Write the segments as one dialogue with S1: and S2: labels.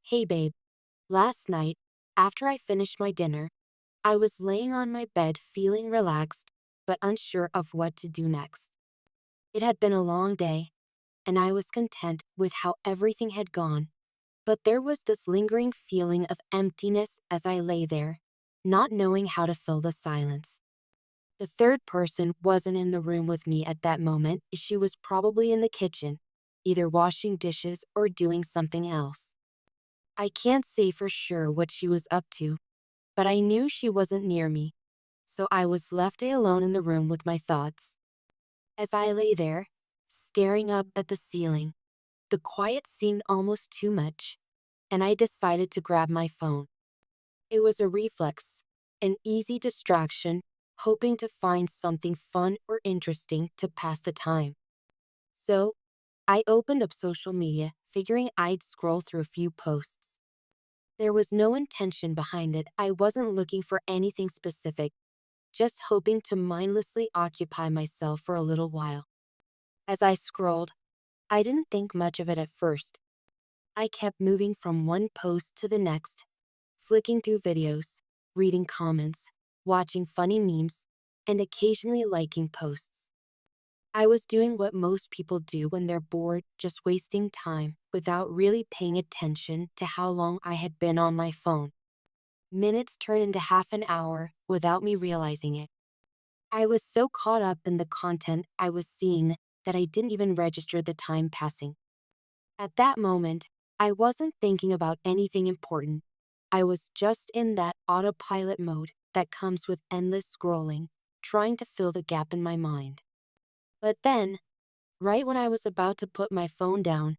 S1: Hey babe, last night, after I finished my dinner, I was laying on my bed feeling relaxed, but unsure of what to do next. It had been a long day, and I was content with how everything had gone. But there was this lingering feeling of emptiness as I lay there, not knowing how to fill the silence. The third person wasn't in the room with me at that moment. She was probably in the kitchen, either washing dishes or doing something else. I can't say for sure what she was up to, but I knew she wasn't near me, so I was left alone in the room with my thoughts. As I lay there, staring up at the ceiling, the quiet seemed almost too much, and I decided to grab my phone. It was a reflex, an easy distraction, hoping to find something fun or interesting to pass the time. So, I opened up social media, figuring I'd scroll through a few posts. There was no intention behind it. I wasn't looking for anything specific, just hoping to mindlessly occupy myself for a little while. As I scrolled, I didn't think much of it at first. I kept moving from one post to the next, flicking through videos, reading comments, watching funny memes, and occasionally liking posts. I was doing what most people do when they're bored, just wasting time without really paying attention to how long I had been on my phone. Minutes turned into half an hour without me realizing it. I was so caught up in the content I was seeing that I didn't even register the time passing. At that moment, I wasn't thinking about anything important. I was just in that autopilot mode that comes with endless scrolling, trying to fill the gap in my mind. But then, right when I was about to put my phone down,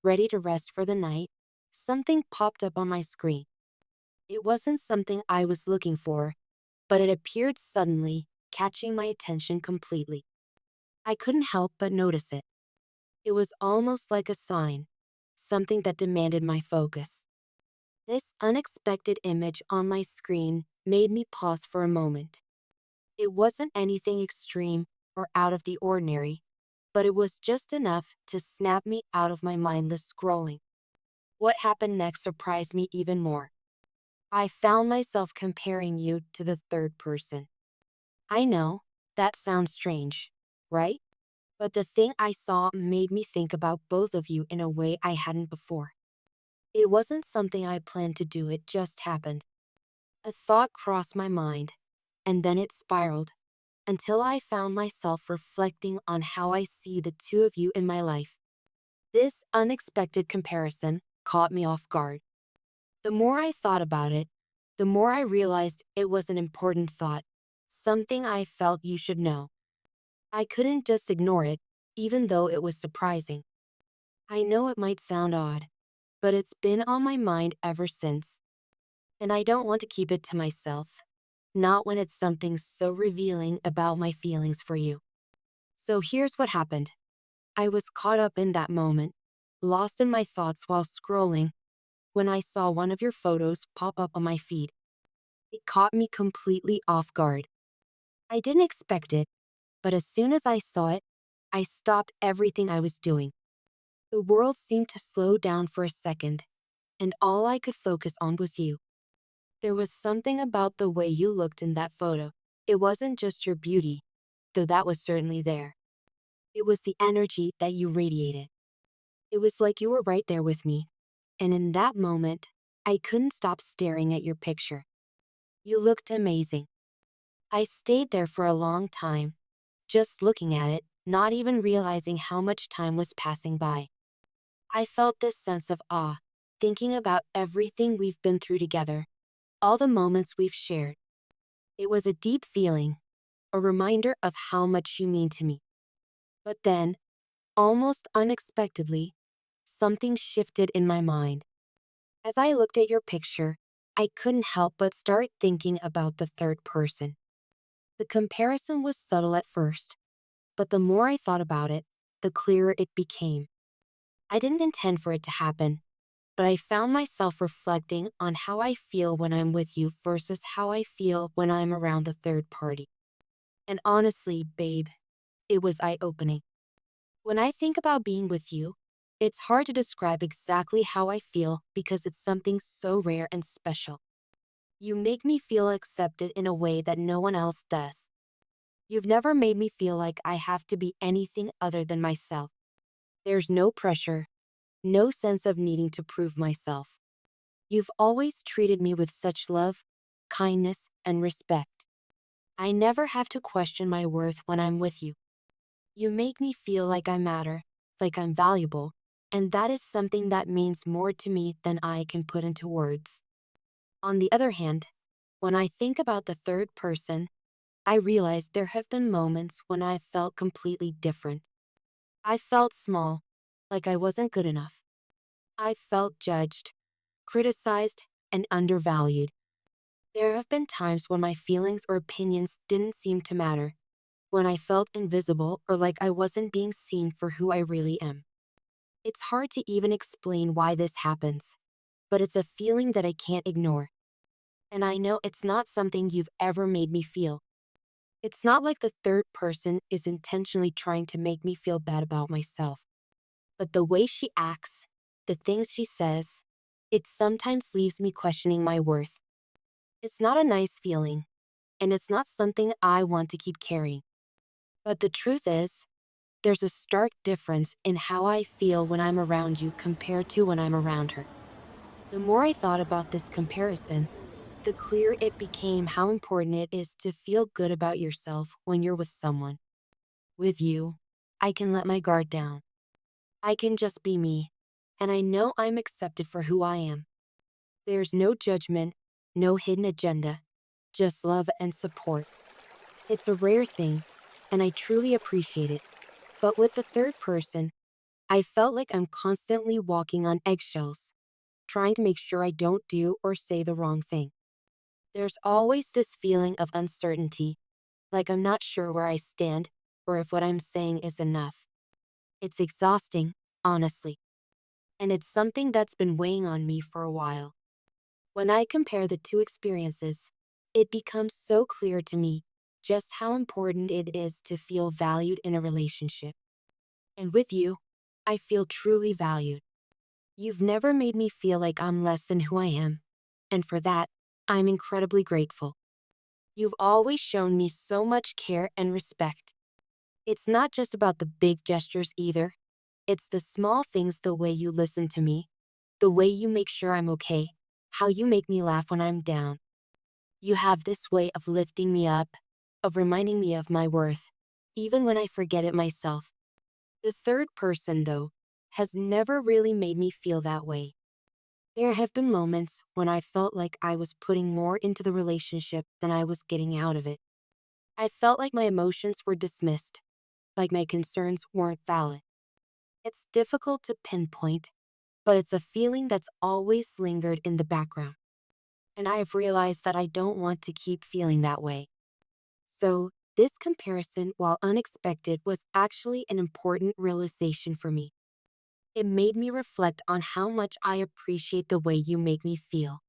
S1: ready to rest for the night, something popped up on my screen. It wasn't something I was looking for, but it appeared suddenly, catching my attention completely. I couldn't help but notice it. It was almost like a sign, something that demanded my focus. This unexpected image on my screen made me pause for a moment. It wasn't anything extreme or out of the ordinary, but it was just enough to snap me out of my mindless scrolling. What happened next surprised me even more. I found myself comparing you to the third person. I know, that sounds strange, right? But the thing I saw made me think about both of you in a way I hadn't before. It wasn't something I planned to do, it just happened. A thought crossed my mind, and then it spiraled, until I found myself reflecting on how I see the two of you in my life. This unexpected comparison caught me off guard. The more I thought about it, the more I realized it was an important thought, something I felt you should know. I couldn't just ignore it, even though it was surprising. I know it might sound odd, but it's been on my mind ever since, and I don't want to keep it to myself, not when it's something so revealing about my feelings for you. So here's what happened. I was caught up in that moment, lost in my thoughts while scrolling, when I saw one of your photos pop up on my feed. It caught me completely off guard. I didn't expect it, but as soon as I saw it, I stopped everything I was doing. The world seemed to slow down for a second, and all I could focus on was you. There was something about the way you looked in that photo. It wasn't just your beauty, though that was certainly there. It was the energy that you radiated. It was like you were right there with me. And in that moment, I couldn't stop staring at your picture. You looked amazing. I stayed there for a long time, just looking at it, not even realizing how much time was passing by. I felt this sense of awe, thinking about everything we've been through together, all the moments we've shared. It was a deep feeling, a reminder of how much you mean to me. But then, almost unexpectedly, something shifted in my mind. As I looked at your picture, I couldn't help but start thinking about the third person. The comparison was subtle at first, but the more I thought about it, the clearer it became. I didn't intend for it to happen, but I found myself reflecting on how I feel when I'm with you versus how I feel when I'm around the third party. And honestly, babe, it was eye-opening. When I think about being with you, It's hard to describe exactly how I feel because it's something so rare and special. You make me feel accepted in a way that no one else does. You've never made me feel like I have to be anything other than myself. There's no pressure, no sense of needing to prove myself. You've always treated me with such love, kindness, and respect. I never have to question my worth when I'm with you. You make me feel like I matter, like I'm valuable, and that is something that means more to me than I can put into words. On the other hand, when I think about the third person, I realize there have been moments when I felt completely different. I felt small, like I wasn't good enough. I felt judged, criticized, and undervalued. There have been times when my feelings or opinions didn't seem to matter, when I felt invisible or like I wasn't being seen for who I really am. It's hard to even explain why this happens, but it's a feeling that I can't ignore. And I know it's not something you've ever made me feel. It's not like the third person is intentionally trying to make me feel bad about myself. But the way she acts, the things she says, it sometimes leaves me questioning my worth. It's not a nice feeling, and it's not something I want to keep carrying. But the truth is, there's a stark difference in how I feel when I'm around you compared to when I'm around her. The more I thought about this comparison, the clearer it became how important it is to feel good about yourself when you're with someone. With you, I can let my guard down. I can just be me, and I know I'm accepted for who I am. There's no judgment, no hidden agenda, just love and support. It's a rare thing, and I truly appreciate it. But with the third person, I felt like I'm constantly walking on eggshells, trying to make sure I don't do or say the wrong thing. There's always this feeling of uncertainty, like I'm not sure where I stand or if what I'm saying is enough. It's exhausting, honestly, and it's something that's been weighing on me for a while. When I compare the two experiences, it becomes so clear to me just how important it is to feel valued in a relationship. And with you, I feel truly valued. You've never made me feel like I'm less than who I am, and for that, I'm incredibly grateful. You've always shown me so much care and respect. It's not just about the big gestures either. It's the small things, the way you listen to me, the way you make sure I'm okay, how you make me laugh when I'm down. You have this way of lifting me up, of reminding me of my worth, even when I forget it myself. The third person, though, has never really made me feel that way. There have been moments when I felt like I was putting more into the relationship than I was getting out of it. I felt like my emotions were dismissed, like my concerns weren't valid. It's difficult to pinpoint, but it's a feeling that's always lingered in the background. And I have realized that I don't want to keep feeling that way. So, this comparison, while unexpected, was actually an important realization for me. It made me reflect on how much I appreciate the way you make me feel.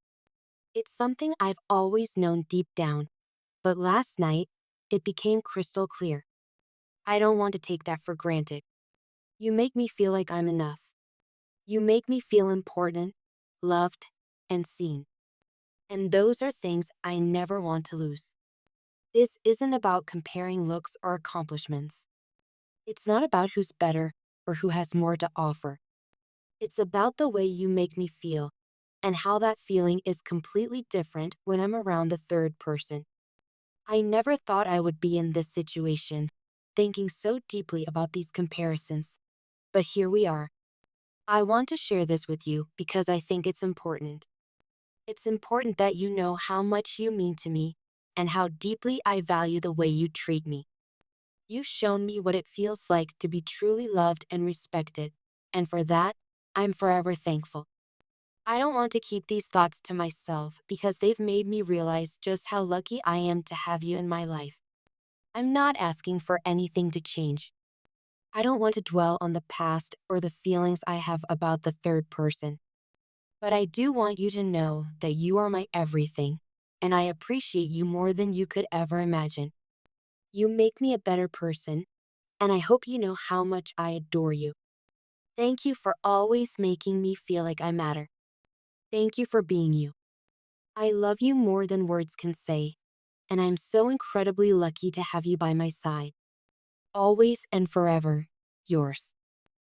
S1: It's something I've always known deep down, but last night, it became crystal clear. I don't want to take that for granted. You make me feel like I'm enough. You make me feel important, loved, and seen. And those are things I never want to lose. This isn't about comparing looks or accomplishments. It's not about who's better or who has more to offer. It's about the way you make me feel and how that feeling is completely different when I'm around the third person. I never thought I would be in this situation, thinking so deeply about these comparisons. But here we are. I want to share this with you because I think it's important. It's important that you know how much you mean to me and how deeply I value the way you treat me. You've shown me what it feels like to be truly loved and respected, and for that, I'm forever thankful. I don't want to keep these thoughts to myself because they've made me realize just how lucky I am to have you in my life. I'm not asking for anything to change. I don't want to dwell on the past or the feelings I have about the third person. But I do want you to know that you are my everything, and I appreciate you more than you could ever imagine. You make me a better person, and I hope you know how much I adore you. Thank you for always making me feel like I matter. Thank you for being you. I love you more than words can say, and I'm so incredibly lucky to have you by my side. Always and forever, yours.